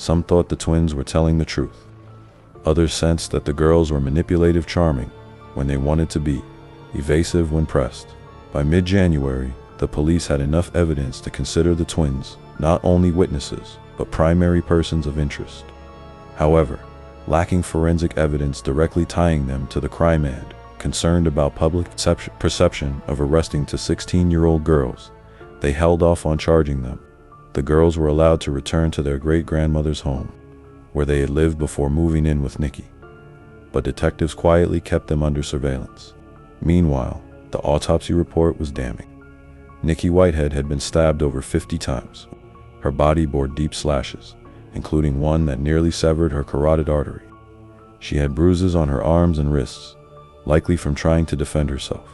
Some thought the twins were telling the truth. Others sensed that the girls were manipulative, charming when they wanted to be, evasive when pressed. By mid-January, the police had enough evidence to consider the twins not only witnesses, but primary persons of interest. However, lacking forensic evidence directly tying them to the crime and concerned about public perception of arresting two 16-year-old girls, they held off on charging them. The girls were allowed to return to their great-grandmother's home, where they had lived before moving in with Nikki. But detectives quietly kept them under surveillance. Meanwhile, the autopsy report was damning. Nikki Whitehead had been stabbed over 50 times. Her body bore deep slashes, including one that nearly severed her carotid artery. She had bruises on her arms and wrists, likely from trying to defend herself.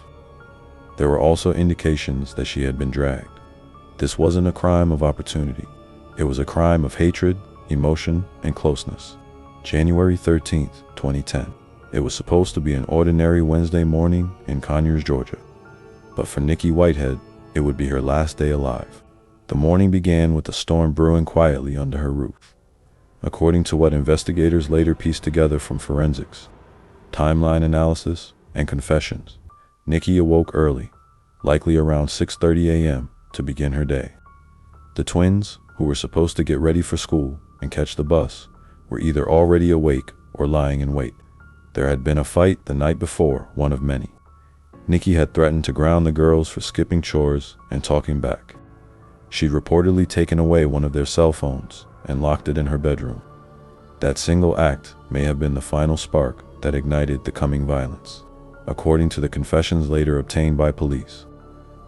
There were also indications that she had been dragged. This wasn't a crime of opportunity. It was a crime of hatred, emotion, and closeness. January 13th, 2010. It was supposed to be an ordinary Wednesday morning in Conyers, Georgia. But for Nikki Whitehead, it would be her last day alive. The morning began with a storm brewing quietly under her roof. According to what investigators later pieced together from forensics, timeline analysis, and confessions, Nikki awoke early, likely around 6:30 a.m., to begin her day. The twins, who were supposed to get ready for school and catch the bus, were either already awake or lying in wait. There had been a fight the night before, one of many. Nikki had threatened to ground the girls for skipping chores and talking back. She'd reportedly taken away one of their cell phones and locked it in her bedroom. That single act may have been the final spark that ignited the coming violence. According to the confessions later obtained by police,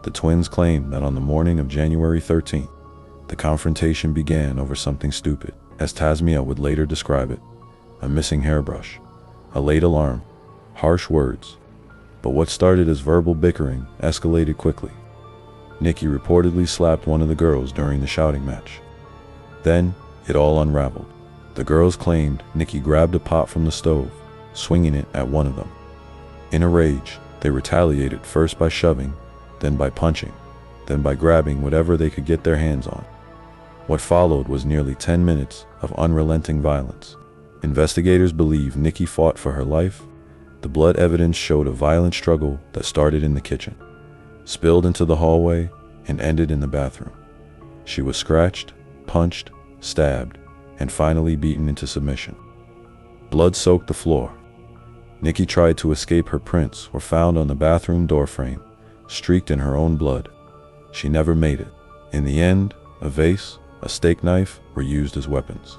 the twins claimed that on the morning of January 13th, the confrontation began over something stupid, as Tasmiyah would later describe it: a missing hairbrush, a late alarm, harsh words. But what started as verbal bickering escalated quickly. Nikki reportedly slapped one of the girls during the shouting match. Then, it all unraveled. The girls claimed Nikki grabbed a pot from the stove, swinging it at one of them. In a rage, they retaliated first by shoving, then by punching, then by grabbing whatever they could get their hands on. What followed was nearly 10 minutes of unrelenting violence. Investigators believe Nikki fought for her life. The blood evidence showed a violent struggle that started in the kitchen, spilled into the hallway, and ended in the bathroom. She was scratched, punched, stabbed, and finally beaten into submission. Blood soaked the floor. Nikki tried to escape. Her prints were found on the bathroom doorframe, streaked in her own blood. She never made it. In the end, a vase, a steak knife were used as weapons.